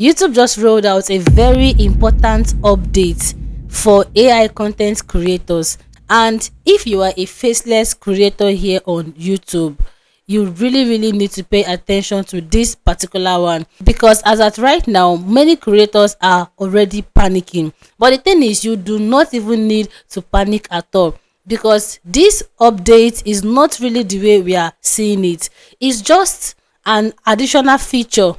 YouTube just rolled out a very important update for AI content creators. And if you are a faceless creator here on YouTube, you really need to pay attention to this particular one, because as at right now, many creators are already panicking. But the thing is, you do not even need to panic at all, because this update is not really the way we are seeing it. It's just an additional feature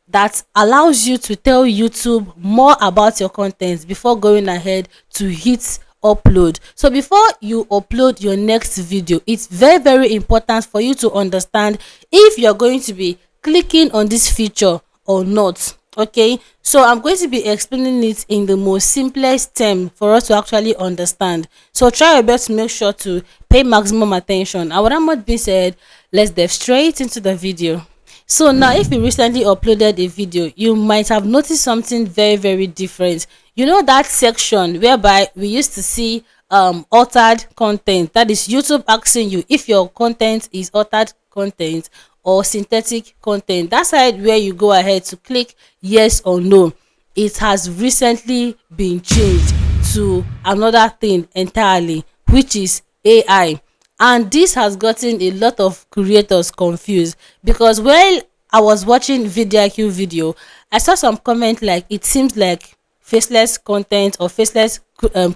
that allows you to tell YouTube more about your content before going ahead to hit upload. So before you upload your next video, it's very important for you to understand if you're going to be clicking on this feature or not. Okay, so I'm going to be explaining it in the most simplest term for us to actually understand. So try your best to make sure to pay maximum attention. And with that much being said, let's dive straight into the video. So now, if you recently uploaded a video, you might have noticed something very different. You know that section whereby we used to see altered content, that is YouTube asking you if your content is altered content or synthetic content. That side where you go ahead to click yes or no, it has recently been changed to another thing entirely, which is AI. And this has gotten a lot of creators confused, because while I was watching VidIQ video, I saw some comment like it seems like faceless content or faceless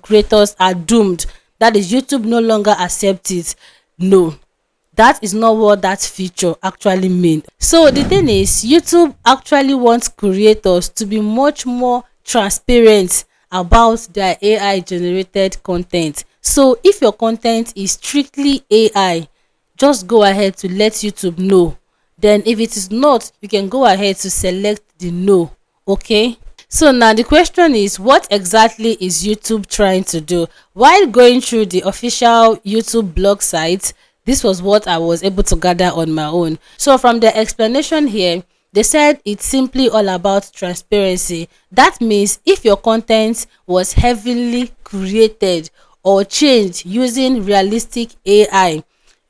creators are doomed, that is YouTube no longer accept it. No, that is not what that feature actually mean. So the thing is, YouTube actually wants creators to be much more transparent about their AI generated content. So if your content is strictly AI, just go ahead to let YouTube know. Then if it is not, you can go ahead to select the no. Okay, so now the question is, what exactly is YouTube trying to do? While going through the official YouTube blog site, this was what I was able to gather on my own. So from the explanation here, they said it's simply all about transparency. That means if your content was heavily created or changed using realistic AI,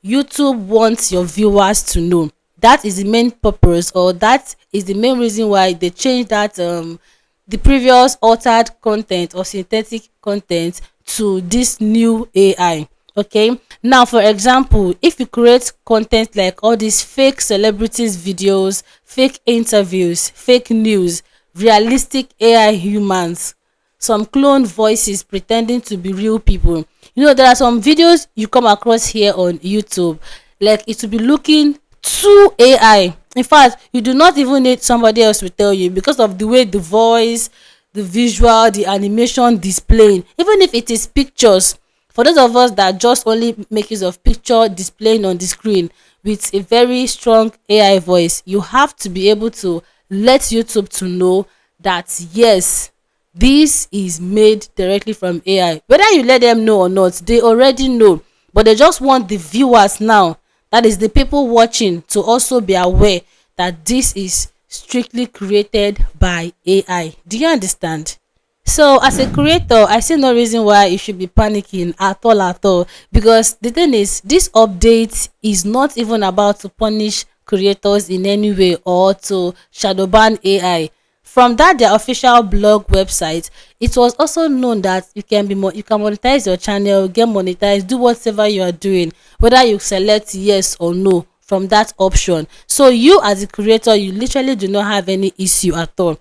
YouTube wants your viewers to know. That is the main purpose, or that is the main reason why they changed that the previous altered content or synthetic content to this new AI. Okay, now for example, if you create content like all these fake celebrities videos, fake interviews, fake news, realistic AI humans, some clone voices pretending to be real people, you know, there are some videos you come across here on YouTube, like it will be looking too AI. In fact, you do not even need somebody else to tell you, because of the way the voice, the visual, the animation displaying, even if it is pictures. For those of us that just only make use of picture displaying on the screen with a very strong AI voice, you have to be able to let YouTube to know that yes, this is made directly from AI. Whether you let them know or not, they already know, but they just want the viewers now, that is the people watching, to also be aware that this is strictly created by AI. Do you understand? So as a creator, I see no reason why you should be panicking at all, because the thing is, this update is not even about to punish creators in any way or to shadow ban AI. From that their official blog website, it was also known that you can monetize your channel, get monetized, do whatever you are doing, whether you select yes or no from that option. So you as a creator, you literally do not have any issue at all.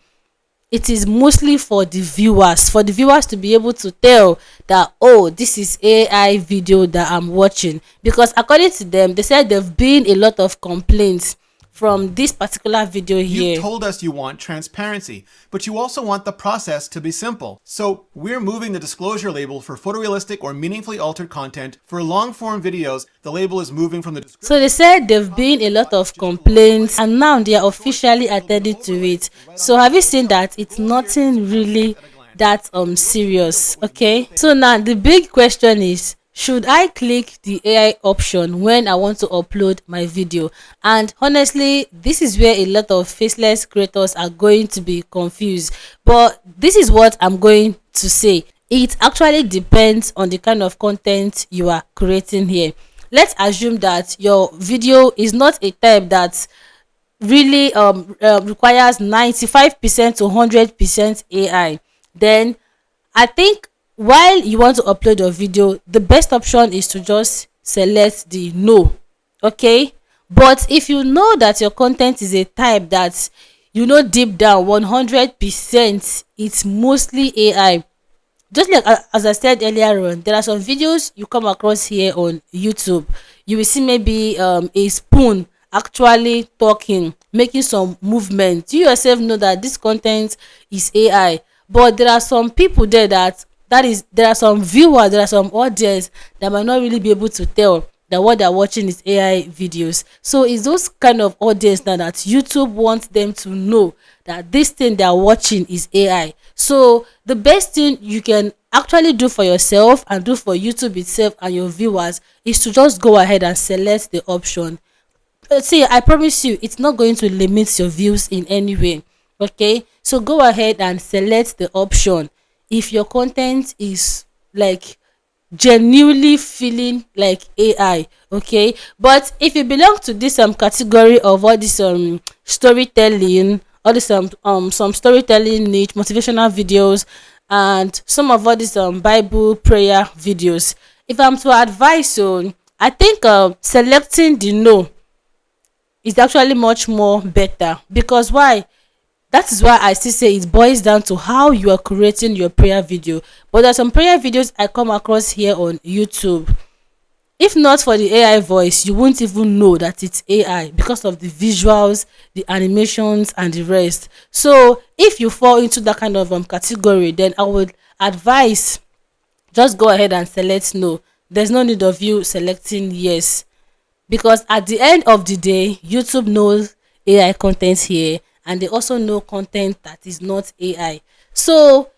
It is mostly for the viewers to be able to tell that, oh, this is AI video that I'm watching, because according to them, they said there've been a lot of complaints from this particular video here. You told us you want transparency, but you also want the process to be simple. So we're moving the disclosure label for photorealistic or meaningfully altered content. For long form videos, the label is moving from the description. So they said there've been a lot of complaints and now they are officially attending to it. So have you seen that it's nothing really that serious? Okay, so now the big question is, should I click the AI option when I want to upload my video? And honestly, this is where a lot of faceless creators are going to be confused. But this is what I'm going to say. It actually depends on the kind of content you are creating here. Let's assume that your video is not a type that really requires 95% to 100% AI, then I think while you want to upload your video, the best option is to just select the no. Okay? But if you know that your content is a type that you know deep down 100% it's mostly AI, just like as I said earlier on, there are some videos you come across here on YouTube. You will see maybe a spoon actually talking, making some movement. You yourself know that this content is AI, but there are some people there that is there are some viewers, there are some audience that might not really be able to tell that what they're watching is AI videos. So it's those kind of audience now that YouTube wants them to know that this thing they're watching is AI. So the best thing you can actually do for yourself and do for YouTube itself and your viewers is to just go ahead and select the option. See, I promise you it's not going to limit your views in any way. Okay, so go ahead and select the option if your content is like genuinely feeling like AI. Okay, but if you belong to this category of all this storytelling, all this some storytelling niche, motivational videos, and some of all these Bible prayer videos, if I'm to advise, so I think selecting the no is actually much more better. Because why? That is why I still say it boils down to how you are creating your prayer video. But there are some prayer videos I come across here on YouTube. If not for the AI voice, you won't even know that it's AI because of the visuals, the animations, and the rest. So if you fall into that kind of category, then I would advise just go ahead and select no. There's no need of you selecting yes, because at the end of the day YouTube knows AI content here, and they also know content that is not AI. So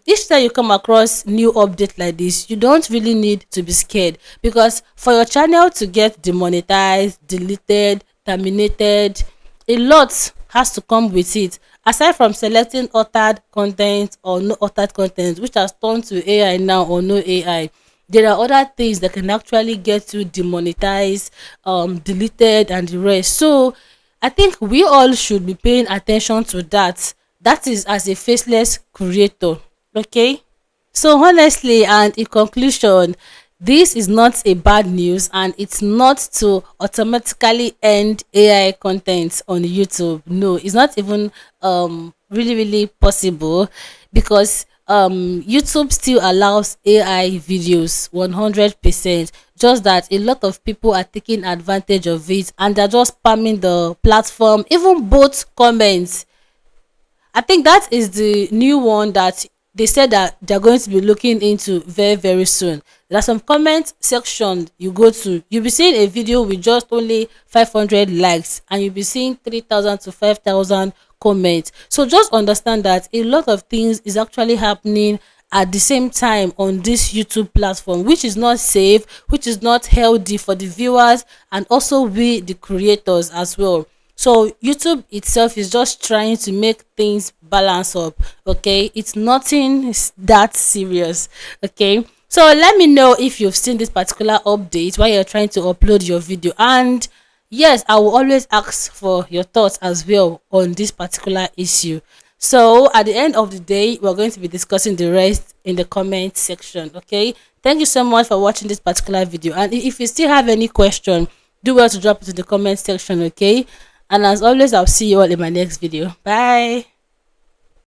each time you come across new update like this, you don't really need to be scared, because for your channel to get demonetized, deleted, terminated, a lot has to come with it. Aside from selecting authored content or no authored content, which has turned to AI now or no AI, there are other things that can actually get you demonetized, deleted, and the rest. So I think we all should be paying attention to that. That is as a faceless creator. Okay. So honestly, and in conclusion, this is not a bad news, and it's not to automatically end AI content on YouTube. No, it's not even really possible, because YouTube still allows AI videos 100%. Just that a lot of people are taking advantage of it and they're just spamming the platform, even both comments. I think that is the new one that they said that they're going to be looking into very soon. There are some comment section you go to, you'll be seeing a video with just only 500 likes, and you'll be seeing 3,000 to 5,000 comments. So just understand that a lot of things is actually happening at the same time on this YouTube platform, which is not safe, which is not healthy for the viewers, and also we the creators as well. So YouTube itself is just trying to make things balance up. Okay, it's nothing that serious. Okay, so let me know if you've seen this particular update while you're trying to upload your video. And yes, I will always ask for your thoughts as well on this particular issue. So at the end of the day, we're going to be discussing the rest in the comment section. Okay, thank you so much for watching this particular video, and if you still have any question, do well to drop it in the comment section. Okay, and as always, I'll see you all in my next video. Bye.